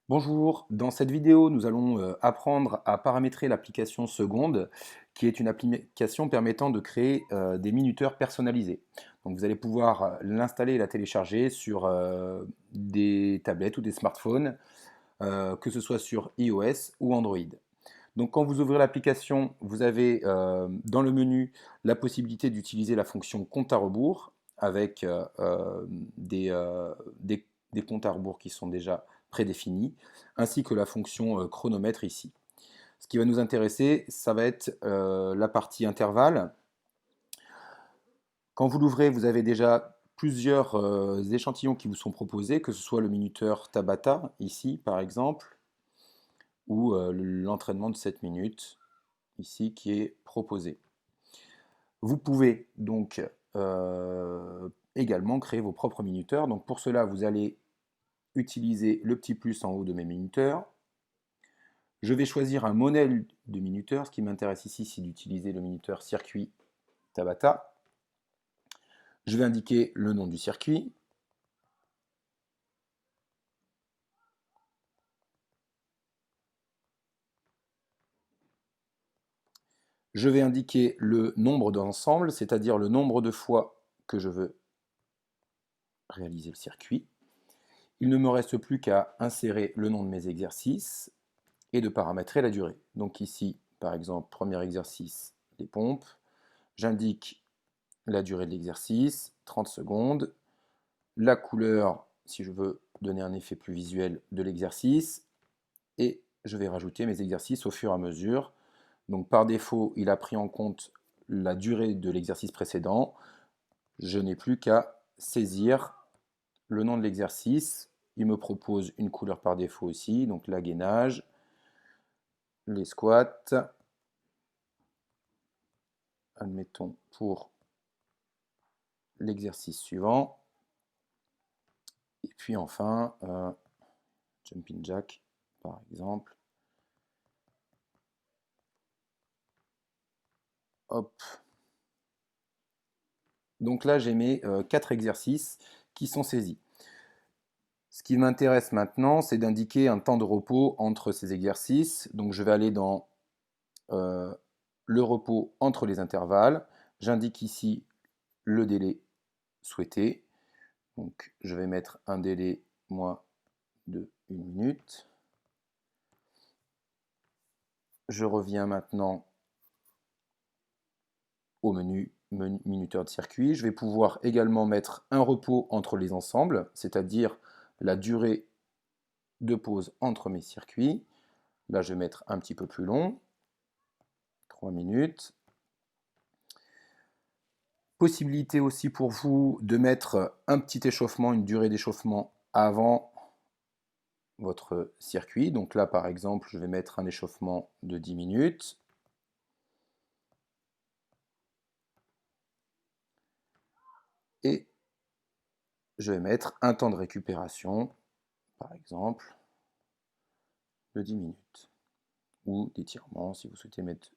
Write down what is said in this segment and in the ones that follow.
Bonjour, dans cette vidéo, nous allons apprendre à paramétrer l'application Seconde, qui est une application permettant de créer des minuteurs personnalisés. Donc vous allez pouvoir l'installer et la télécharger sur des tablettes ou des smartphones, que ce soit sur iOS ou Android. Donc quand vous ouvrez l'application, vous avez dans le menu la possibilité d'utiliser la fonction compte à rebours avec des comptes à rebours qui sont déjà prédéfinis, ainsi que la fonction chronomètre ici. Ce qui va nous intéresser, ça va être la partie intervalle. Quand vous l'ouvrez, vous avez déjà plusieurs échantillons qui vous sont proposés, que ce soit le minuteur Tabata, ici par exemple, ou l'entraînement de 7 minutes, ici, qui est proposé. Vous pouvez donc également créer vos propres minuteurs. Donc pour cela, vous allez utiliser le petit plus en haut de mes minuteurs. Je vais choisir un modèle de minuteur. Ce qui m'intéresse ici, c'est d'utiliser le minuteur circuit Tabata. Je vais indiquer le nom du circuit. Je vais indiquer le nombre d'ensemble, c'est-à-dire le nombre de fois que je veux réaliser le circuit. Il ne me reste plus qu'à insérer le nom de mes exercices et de paramétrer la durée. Donc ici, par exemple, premier exercice, les pompes. J'indique la durée de l'exercice, 30 secondes. La couleur, si je veux donner un effet plus visuel de l'exercice. Et je vais rajouter mes exercices au fur et à mesure. Donc par défaut, il a pris en compte la durée de l'exercice précédent. Je n'ai plus qu'à saisir le nom de l'exercice. Il me propose une couleur par défaut aussi, donc la gainage, les squats, admettons pour l'exercice suivant, et puis enfin jumping jack par exemple. Hop. Donc là j'ai mes 4 exercices qui sont saisis. Ce qui m'intéresse maintenant, c'est d'indiquer un temps de repos entre ces exercices. Donc je vais aller dans le repos entre les intervalles. J'indique ici le délai souhaité. Donc je vais mettre un délai moins de 1 minute. Je reviens maintenant au menu minuteur de circuit. Je vais pouvoir également mettre un repos entre les ensembles, c'est-à-dire la durée de pause entre mes circuits. Là, je vais mettre un petit peu plus long, 3 minutes. Possibilité aussi pour vous de mettre un petit échauffement, une durée d'échauffement avant votre circuit. Donc là, par exemple, je vais mettre un échauffement de 10 minutes. Et je vais mettre un temps de récupération, par exemple, de 10 minutes. Ou d'étirement, si vous souhaitez mettre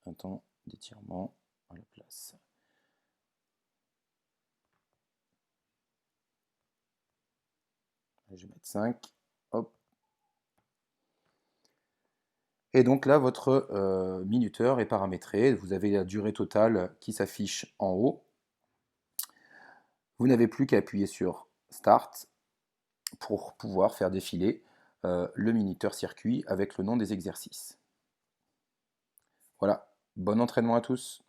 un temps d'étirement à la place. Je vais mettre 5. Hop. Et donc là, votre minuteur est paramétré. Vous avez la durée totale qui s'affiche en haut. Vous n'avez plus qu'à appuyer sur Start pour pouvoir faire défiler le minuteur circuit avec le nom des exercices. Voilà, bon entraînement à tous.